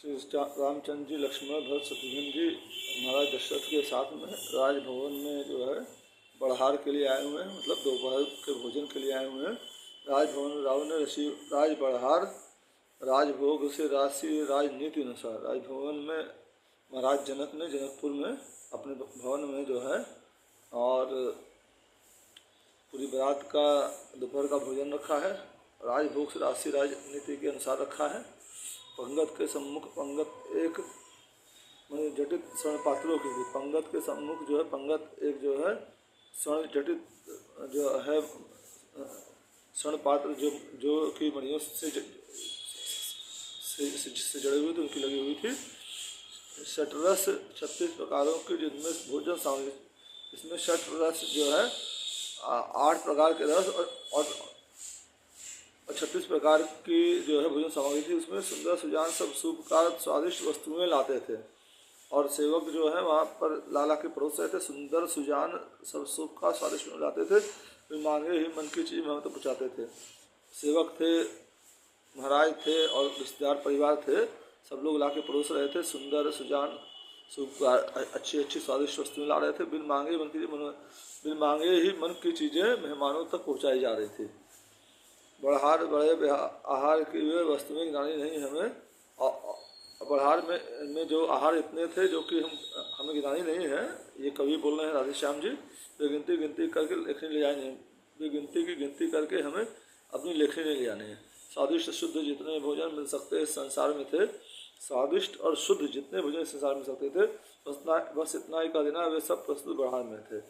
श्री रामचंद्र जी, लक्ष्मण, भरत, शत्रुघ्न जी महाराज दशरथ के साथ में राजभवन में जो है बड़हार के लिए आए हुए हैं, मतलब दोपहर के भोजन के लिए आए हुए हैं। राजभवन में रावण ने ऋषि राज बड़हार राजभोग से राशि राजनीति अनुसार राजभवन में महाराज जनक ने जनकपुर में अपने भवन में जो है और पूरी बारात का दोपहर का भोजन रखा है। राजभोग से राशि राजनीति के अनुसार रखा है। पंगत के सम्मुख पंगत एक मैंने जटित स्वर्ण पात्रों की थी। पंगत के सम्मुख जो है पंगत एक जो है स्वर्ण जटित जो है स्वर्ण पात्र जो कि मणियों से जड़े हुए थे, उनकी लगी हुई थी। षटरस 36 प्रकारों की, जिनमें भोजन सामग्री, इसमें षटरस जो है 8 प्रकार के रस और 36 प्रकार की जो है भोजन सामग्री थी। उसमें सुंदर सुजान सब सुप्रकार स्वादिष्ट वस्तुएं लाते थे और सेवक जो है वहाँ पर लाला के परोस रहे थे। सुंदर सुजान सब सुप्रकार स्वादिष्ट लाते थे, मांगे ही मन की चीज़ हमें तो पहुँचाते थे। सेवक थे, महाराज थे और रिश्तेदार परिवार थे, सब लोग ला के परोस रहे थे। सुंदर सुजान सुप्रकार अच्छी स्वादिष्ट वस्तुएं ला रहे थे। बिन मांगे ही मन की चीज़ें मेहमानों तक पहुँचाई जा रही थी। बड़हार बड़े आहार की वे वस्तुएं गिनानी नहीं हमें, बड़हार में जो आहार इतने थे जो कि हमें गिनानी नहीं है। ये कवि बोल रहे हैं राधे श्याम जी। वे गिनती करके लेखनी ले जानी है, वे गिनती करके हमें अपनी लेखनी ले जानी है। स्वादिष्ट शुद्ध जितने भोजन मिल सकते इस संसार में थे, स्वादिष्ट और शुद्ध जितने भोजन इस संसार में मिल सकते थे, बस इतना ही कह देना वे सब प्रस्तुत बड़हार में थे।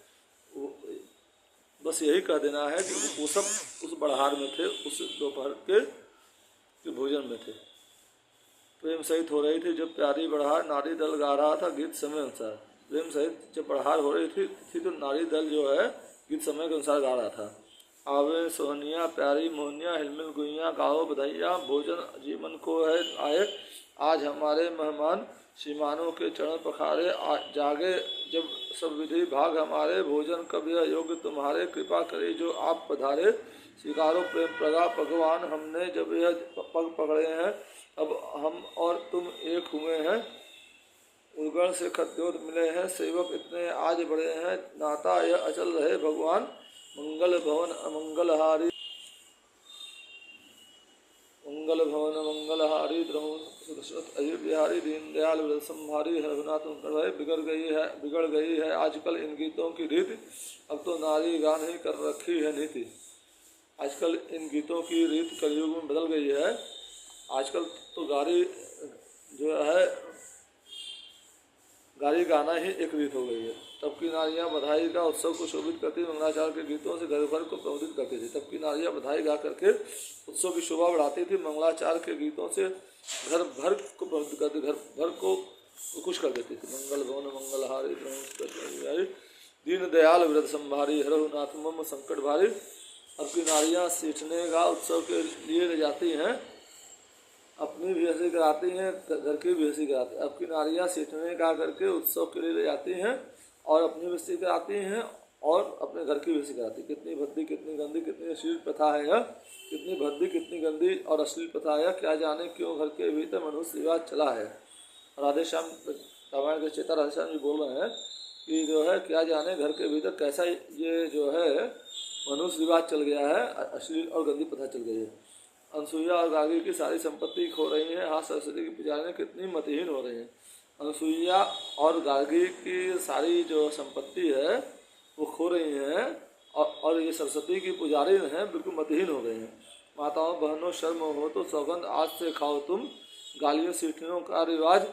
बस यही कह देना है कि वो सब उस बड़हार में थे, उस दोपहर के भोजन में थे। प्रेम सहित हो रही थी जब प्यारी बड़हार, नारी दल गा रहा था गीत समय अनुसार। प्रेम सहित जब बड़हार हो रही थी तो नारी दल जो है गीत समय के अनुसार गा रहा था। आवे सोहनिया प्यारी मोहनिया, हिलमिल गुइया गाओ बधाइया, भोजन जीवन को है आए, आज हमारे मेहमान सीमानों के चरण पखारे। जागे जब सब विधि भाग हमारे, भोजन कब यह योग्य तुम्हारे, कृपा करे जो आप पधारे। स्वीकारो प्रेम प्रगा भगवान, हमने जब यह पग पकड़े हैं, अब हम और तुम एक हुए हैं। उर्गण से खद्योत मिले हैं, सेवक इतने आज बड़े हैं, नाता यह अचल रहे भगवान। मंगल भवन अमंगलहारी, मंगल भवन मंगलहारी, दशरथ अयोध्या बिहारी, दीन दयाल व्रत संहारी, रघुनाथ बिगड़ गई है आजकल इन गीतों की रीति, अब तो नारी गान ही कर रखी है नीति। आजकल इन गीतों की रीत कलयुग में बदल गई है। आजकल तो गारी गाना ही एक रीत हो गई है। तब की नारियां बधाई का उत्सव को शोभित करती, मंगलाचार के गीतों से घर भर को प्रबोधित करती थी। तब की नारियां बधाई गा करके उत्सव की शोभा बढ़ाती थी, मंगलाचार के गीतों से घर भर को प्रबोधित करती, घर भर को खुश कर देती थी। मंगल भवन मंगलहारी, दीन दयाल व्रत संभारी, हरहुनाथ मम संकट भारी। अब की नारियां सीखने का उत्सव के लिए ले जाती हैं, अपनी भी हंसी कराती हैं, घर की भी हंसी कराती हैं। अब की नारियां सीखने का करके उत्सव के लिए ले जाती हैं और अपनी भी हंसी कराती हैं और अपने घर की भी हंसी कराती हैं। कितनी भद्दी कितनी गंदी कितनी अश्लील प्रथा है यह, कितनी भद्दी कितनी गंदी और अश्लील प्रथा है, क्या जाने क्यों घर के भीतर मनुष्य रिवाज चला है। राधे श्याम रामायण के चेता राधे श्याम जी बोल रहे हैं कि जो है क्या जाने घर के भीतर कैसा ये जो है मनुष्य रिवाज चल गया है, अश्लील और गंदी प्रथा चल गई है। अनसुईया और गार्गी की सारी संपत्ति खो रही है, हाँ सरस्वती की पुजारियाँ कितनी मतिहीन हो रही हैं। अनसुईया और गार्गी की सारी जो संपत्ति है वो खो रही हैं और ये सरस्वती की पुजारी हैं बिल्कुल मतिहीन हो गई हैं। माताओं बहनों शर्म हो तो सौगंध आज से खाओ तुम, गालियों सीटियों का रिवाज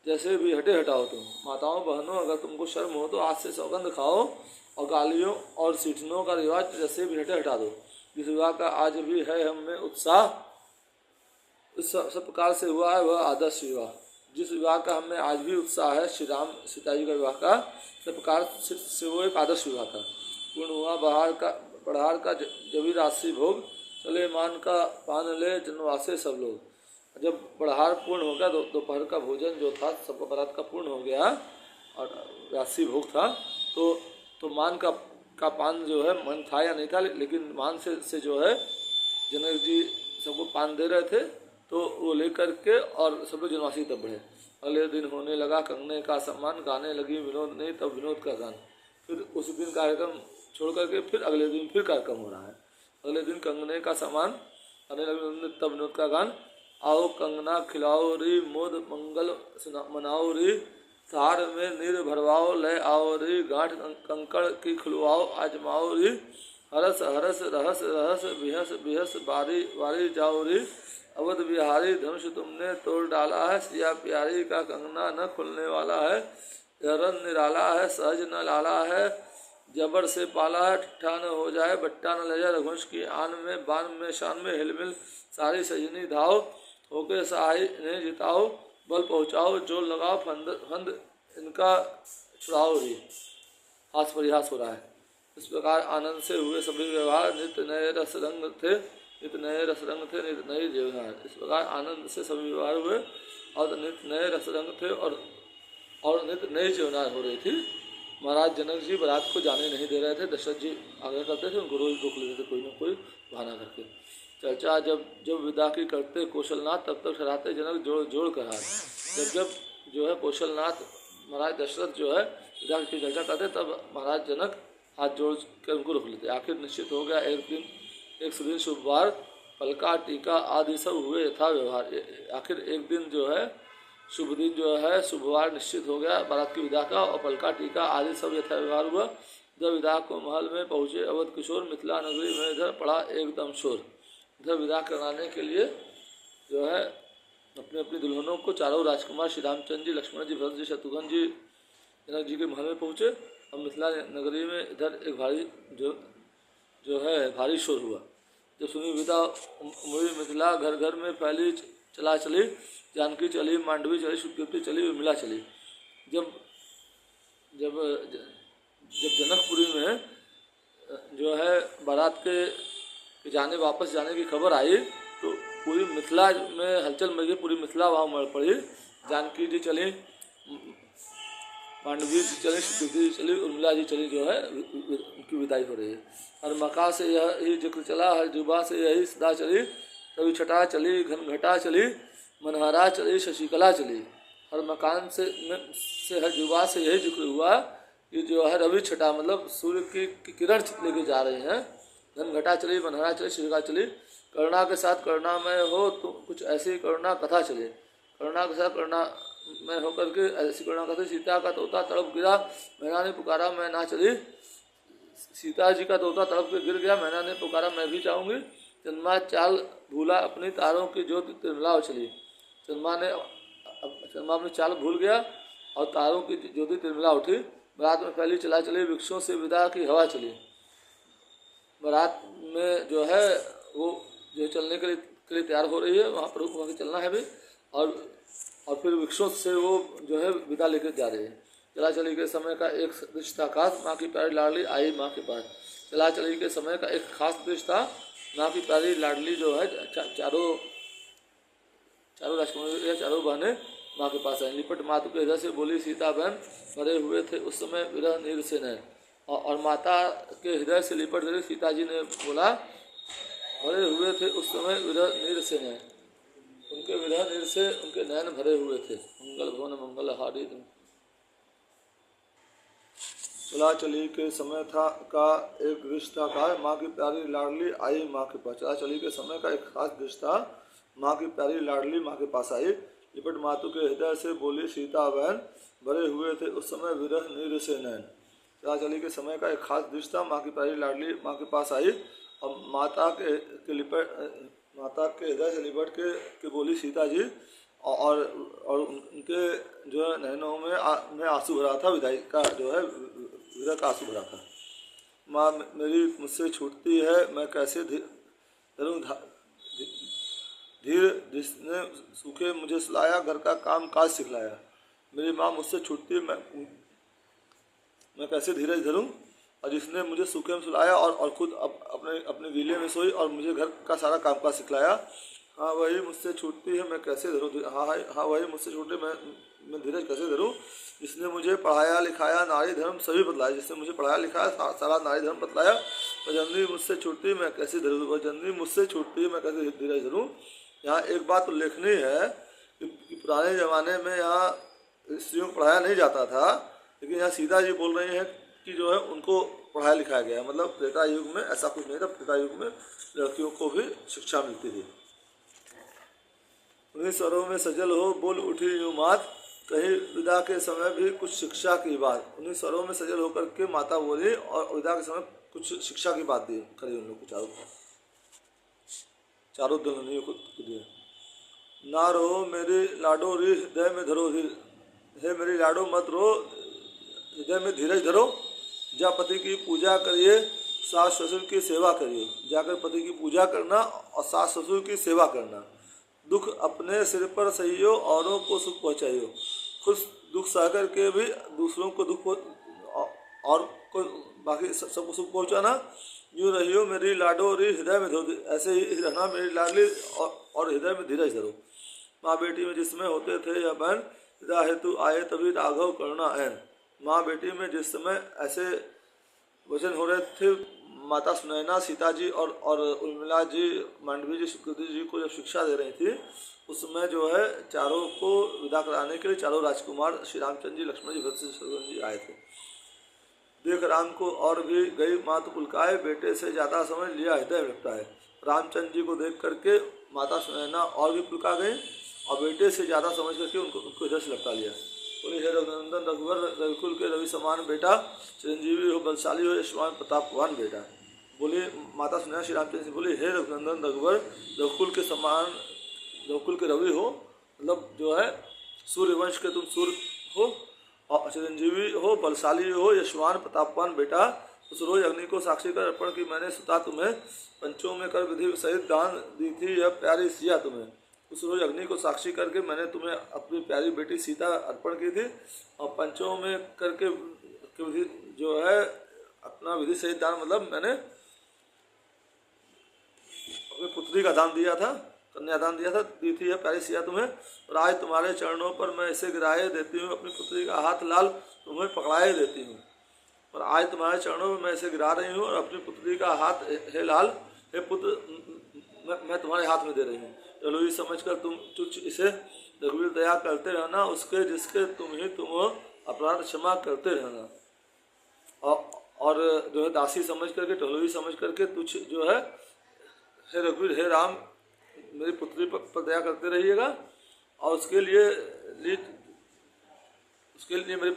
जैसे भी हटे हटाओ तुम। माताओं बहनों अगर तुमको शर्म हो तो आज से सौगंध खाओ और गालियों और सीटनों का रिवाज जैसे भी हटे हटा दो। जिस विवाह का आज भी है हम में उत्साह, इस सब प्रकार से हुआ है वह आदर्श विवाह। जिस विवाह का हमें आज भी उत्साह है, श्री राम सीता जी का विवाह का, सब प्रकार से वो एक आदर्श विवाह था। पूर्ण हुआ बड़हार का जबी राशि भोग, चले मान का पान ले जनवासे सब लोग। जब बड़हार पूर्ण हो गया, दोपहर का भोजन जो था सब बारात का पूर्ण हो गया और राशि भोग था, तो मान का पान जो है मन था या नहीं था, लेकिन मान से जो है जनक जी सबको पान दे रहे थे। तो वो लेकर के और सब लोग जनवासी तब बढ़े। अगले दिन होने लगा कंगने का सम्मान, गाने लगी विनोद नहीं तब विनोद का गान। फिर उस दिन कार्यक्रम छोड़ करके फिर अगले दिन फिर कार्यक्रम हो रहा है। अगले दिन कंगने का सम्मान, गाने लगी तब विनोद का गान। आओ कंगना खिलाओ रे मोद मंगल मनाओ रे, थार में नीर भरवाओ ले आओ रे, गांठ कंकड़ की खुलवाओ आजमाओ रे, हरस हरस रहस रहस बिहस बिहस बारी बारी जाओ रे, अवध बिहारी धनुष तुमने तोड़ डाला है, सिया प्यारी का कंगना न खुलने वाला है, रन निराला है सहज न लाला है, जबर से पाला है ठट्ठा न हो जाए, बट्टा न ले जाए रघुवंश की आन में, बान में शान में हिलमिल सारी सजनी धाओ, होके सहाय इन्हें जिताओ, बल पहुँचाओ जोर लगाओ, फंद इनका छुड़ाओ रे। हास परिहास हो रहा है। इस प्रकार आनंद से हुए सभी व्यवहार, नित्य नए रस रंग थे, नित्य नए रस रंग थे, नित्य नए जीवनार। इस प्रकार आनंद से सभी व्यवहार हुए और नित्य नए रस रंग थे और नित्य नई जीवनार हो रही थी। महाराज जनक जी बारात को जाने नहीं दे रहे थे। दशरथ जी आग्रह करते थे, उनको रोज रोक लेते थे कोई ना कोई बहाना करके। चर्चा जब विदा की करते कौशलनाथ, तब तक ठहराते जनक जोड़ जोड़ कर हाथ। जब जो है कौशलनाथ महाराज दशरथ जो है विदा की चर्चा करते, तब महाराज जनक हाथ जोड़ कर उनको रोक लेते। आखिर निश्चित हो गया एक सुदिन शुभवार, पलका टीका आदि सब हुए यथा व्यवहार। आखिर एक दिन जो है शुभ दिन जो है शुभवार निश्चित हो गया बारात की विदा का, और पलका टीका आदि सब यथा व्यवहार हुआ। जब विदा को महल में पहुँचे अवध किशोर, मिथिला नगरी में इधर पड़ा एकदम शोर। इधर विदा कराने के लिए जो है अपने अपनी दुल्हनों को चारों राजकुमार श्री रामचंद्र जी, लक्ष्मण जी, भरत जी, शत्रुघ्न जी जनक जी के महल में पहुँचे। और मिथिला नगरी में इधर एक भारी जो है भारी शोर हुआ। जब सुनी विदा मुड़ी मिथिला, घर घर में फैली चला चली, जानकी चली, मांडवी चली, सुकृति चली, उर्मिला चली। जब जनकपुरी में जो है बारात के जाने वापस जाने की खबर आई, तो पूरी मिथिला में हलचल मच गई, पूरी मिथिला वहाँ उमड़ पड़ी। जानकी जी चली, मांडवी जी चली, सुकृति जी चली, उर्मिला जी चली, जो है उनकी विदाई हो रही है। हर मका से यही जिक्र चला, हर जुबा से यही सदा चली, कभी छटा चली, घनघटा चली, मनहरा चली, शशिकला चली। हर मकान से हर जुबा से यही जिक्र हुआ कि जो है रवि छटा मतलब सूर्य की किरण लेके जा रहे हैं। घनघटा चली, मनहरा चली, शशिकला चली। करुणा के साथ करुणा में हो तो कुछ ऐसी करुणा कथा चले। करुणा के साथ करुणा में होकर के ऐसी करुणा कथा। सीता का तोता तड़प गिरा, मैना ने पुकारा मैं ना चली। सीता जी का तोता तड़प के गिर गया, मैना ने पुकारा मैं भी चाहूँगी। चंद्रमा चाल भूला अपनी, तारों की ज्योति तिरमिला चली। चंद्रमा अपनी चाल भूल गया और तारों की ज्योति तिरमिला उठी। बारात में फैली चला चली, वृक्षों से विदा की हवा चली। बारात में जो है वो जो चलने के लिए तैयार हो रही है, वहाँ पर वहाँ के चलना है भी। और फिर वृक्षों से वो जो है विदा लेकर जा रही है। चला चली के समय का एक दृश्य था खास, माँ की प्यारी लाडली आई माँ के पास। चला चली के समय का एक खास दृश्य था, माँ की प्यारी लाडली जो है चारों राजकुमारी या चारों बहनें माँ के पास आई। लिपट मातु के हृदय से बोली सीता बहन, भरे हुए थे उस समय विरह नीर से नैन। और माता के हृदय से लिपट कर सीता जी ने बोला, भरे हुए थे उस समय विरह नीर से नैन। उनके विरह नीर से उनके नैन भरे हुए थे। मंगल भवन मंगल हारी। चला चली के समय था का एक दृश्य था का, माँ की प्यारी लाडली आई माँ के पास। चला चली के समय का एक खास दृश्य था, माँ की प्यारी लाडली माँ के पास आई। लिपट मातु के हृदय से बोली सीता बहन, भरे हुए थे उस समय विरह नीर से नैन। चला चली के समय का एक खास दृश्य था, माँ की प्यारी लाडली माँ के पास आई और माता के हृदय से लिपट के बोली सीता जी। और उनके जो है नैनों में आंसू भरा था, विदाई का जो है विरह का आंसू भरा था। माँ मेरी मुझसे छूटती है, मैं कैसे धरूं धीर, जिसने सूखे मुझे सुलाया, घर का काम काज सिखलाया। मेरी माँ मुझसे छूटती है, मैं कैसे धीरज धरूं, और जिसने मुझे सूखे में सुलाया और खुद अपने गीले में सोई और मुझे घर का सारा काम काज सिखलाया। हाँ वही मुझसे छूटती है, मैं कैसे धरूं, हाँ वही मुझसे छूटे, मैं धीरज कैसे धरूं। जिसने मुझे पढ़ाया लिखाया, नारी धर्म सभी बतलाया। जिसने मुझे पढ़ाया लिखाया, सारा नारी धर्म बतलाया। वह जननी मुझसे छूटती मैं कैसे धरूं, वह जननी मुझसे छूटती मैं कैसे धीरज धरूं। यहाँ एक बात उल्लेखनीय है कि पुराने ज़माने में यहाँ स्त्रियों को पढ़ाया नहीं जाता था, लेकिन यहाँ सीता जी बोल रही हैं कि जो है उनको पढ़ाया लिखाया गया। मतलब त्रेता युग में ऐसा कुछ नहीं था, त्रेता युग में लड़कियों को भी शिक्षा मिलती थी। उन्हीं स्वरों में सजल हो बोल उठी यूं मात, कहीं विदा के समय भी कुछ शिक्षा की बात। उन्हीं स्वरों में सजल होकर के माता बोली और विदा के समय कुछ शिक्षा की बात दी करी उन लोग को, चारों दुल्हनियों को दिए। ना रो मेरी लाडो री हृदय में धरो धीर, हे मेरी लाडो मत रो, हृदय में धीरज धरो। जा पति की पूजा करिए, सास ससुर की सेवा करिए। जाकर पति की पूजा करना और सास ससुर की सेवा करना। दुख अपने सिर पर सहियो, औरों को सुख पहुँचाइयो। खुद दुख सहकर के भी दूसरों को दुख और को बाकी सबको सुख पहुँचाना। यूँ रहियो मेरी लाडो री हृदय में धरो, ऐसे ही रहना मेरी लाडली और हृदय में धीरज धरो। माँ बेटी में जिसमें होते थे या बहन, विदा हेतु आए तभी राघव करना ऐन। माँ बेटी में जिस समय ऐसे वचन हो रहे थे, माता सुनैना सीता जी और उर्मिला जी, मांडवी जी, सुकृति जी को जब शिक्षा दे रही थी, उसमें जो है चारों को विदा कराने के लिए चारों राजकुमार श्री रामचंद्र जी, लक्ष्मण जी, भरत जी, शत्रुघ्न जी आए थे। देख राम को और भी गई मातु पुलकाए, बेटे से ज़्यादा समझ लिया हृदय निपटाए। रामचंद्र जी को देख करके माता सुनैना और भी पुलका गई और बेटे से ज़्यादा समझ करके उनको हृदय से लपटा लिया। बोले हे रघुनंदन रघुवर, रघुकुल के रवि समान बेटा, चिरंजीवी हो, बलशाली हो, यशमान प्रतापवान बेटा। बोले माता सुनैना श्री रामचंद्र जी बोले, हे रघुनंदन रघुवर, रघुकुल के समान, रघुकुल के रवि हो, मतलब जो है सूर्यवंश के तुम सूर्य हो, और चिरंजीवी हो, बलशाली हो, यशमान प्रतापवान बेटा। उस रोज अग्नि को साक्षी कर अर्पण की मैंने सुता तुम्हें, पंचों में कर विधि सहित दान दी थी यह प्यारी सिया तुम्हें। उस रोज अग्नि को साक्षी करके मैंने तुम्हें अपनी प्यारी बेटी सीता अर्पण की थी, और पंचों में करके विधि जो है अपना विधि सहित दान, मतलब मैंने अपनी पुत्री का दान दिया था, कन्यादान दिया था, दी थी यह प्यारी सिया तुम्हें। और आज तुम्हारे चरणों पर मैं इसे गिराए देती हूँ, अपनी पुत्री का हाथ लाल तुम्हें पकड़ाए देती हूँ। और आज तुम्हारे चरणों में मैं इसे गिरा रही हूँ और अपनी पुत्री का हाथ, हे लाल, हे पुत्र, मैं तुम्हारे हाथ में दे रही हूँ। चलो ये समझ कर तुम तुच्छ इसे रघुवीर दया करते रहना, उसके जिसके तुम अपराध क्षमा करते रहना। और जो है दासी समझ करके, टहलोई समझ करके तुच्छ जो है, हे रघुवीर, हे राम, मेरी पुत्री पर दया करते रहिएगा, और उसके लिए मेरी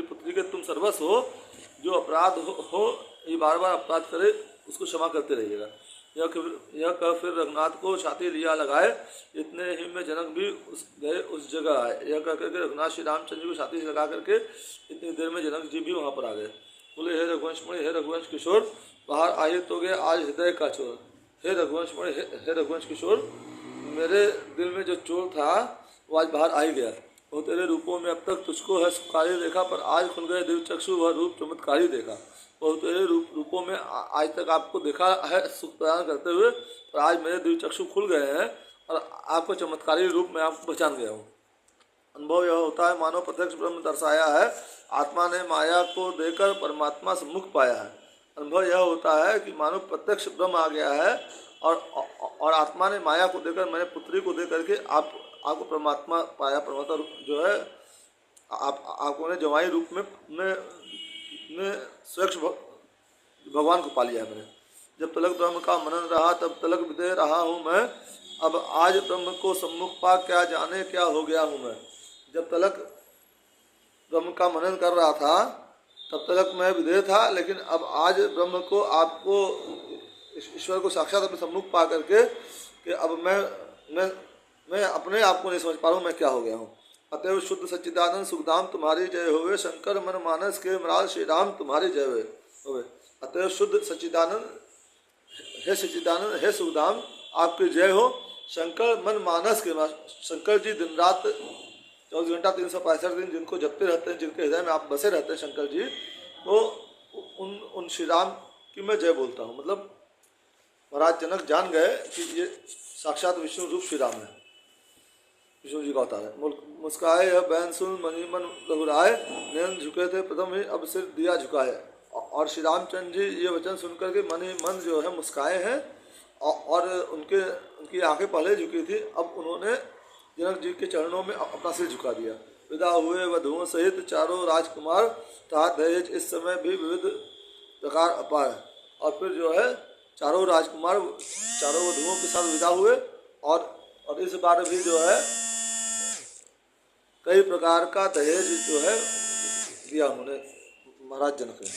पुत्री के तुम सर्वस्व हो। जो अपराध हो ये बार बार अपराध करे उसको क्षमा करते रहिएगा। यह कह फिर रघुनाथ को छाती लिया लगाए, इतने ही में जनक भी गए उस जगह आए। यह कह करके रघुनाथ श्री रामचंद्र जी को छाती से लगा करके इतनी देर में जनक जी भी वहाँ पर आ गए। बोले हे रघुवंश मणि, हे रघुवंश किशोर, बाहर आए तो गए आज हृदय का चोर। हे रघुवंश मणि, हे रघुवंश किशोर, मेरे दिल में जो चोर था वो आज बाहर आ ही गया। वो तेरे रूपों में अब तक तुझको है सुखकारी देखा, पर आज खुल गए दिव्य चक्षु, वह रूप चमत्कारी देखा। बहुत तेरे रूपों में आज तक आपको देखा है सुख प्रदान करते हुए, पर आज मेरे दिव्य चक्षु खुल गए हैं और आपको चमत्कारी रूप में आपको पहचान गया हूँ। अनुभव यह होता है मानो प्रत्यक्ष ब्रह्म दर्शाया है, आत्मा ने माया को देकर परमात्मा से मुख पाया है। अनुभव यह होता है कि मानो प्रत्यक्ष ब्रह्म आ गया है और आत्मा ने माया को देकर, मैंने पुत्री को दे करके आपको परमात्मा पाया। परमात्मा जो है आपको ने जवाई रूप में स्वच्छ भगवान को पा लिया है मैंने। जब तलक ब्रह्म का मनन रहा तब तलक विदेह रहा हूँ मैं, अब आज ब्रह्म को सम्मुख पा क्या जाने क्या हो गया हूँ मैं। जब तलक ब्रह्म का मनन कर रहा था तब तलक मैं विदेह था, लेकिन अब आज ब्रह्म को, आपको, ईश्वर को साक्षात अपने सम्मुख पा करके कि अब मैं अपने आप को नहीं समझ पा रहा हूँ मैं क्या हो गया हूँ। अतएव शुद्ध सच्चिदानंद सुखधाम तुम्हारी जय होवे, शंकर मन मानस के मराल श्री राम तुम्हारी जय होवे। अतएव शुद्ध सच्चिदानंद, हे सच्चिदानंद, हे सुखधाम, आपकी जय हो। शंकर मन मानस के, शंकर जी दिन रात 24 घंटा 365 दिन जिनको जपते रहते हैं, जिनके हृदय में आप बसे रहते हैं शंकर जी, तो उन श्री राम की मैं जय बोलता हूँ। मतलब महाराज जनक जान गए कि ये साक्षात विष्णु रूप श्री राम है, विष्णु जी का अवतार है। मुस्काए यह बहन सुन मनी मन लहुराए, नयन झुके थे प्रथम ही अब सिर दिया झुकाए। और श्री रामचंद्र जी ये वचन सुनकर के मन ही मन जो है मुस्काए हैं और उनकी आंखें पहले झुकी थी, अब उन्होंने जनक जी के चरणों में अपना सिर झुका दिया। विदा हुए वधुओं सहित चारों राजकुमार तथा दहेज इस समय भी विविध प्रकार अपार। और फिर जो है चारों राजकुमार चारों वधुओं के साथ विदा हुए, और इस बार भी जो है कई प्रकार का दहेज जो है दिया उन्होंने महाराज जनक ने।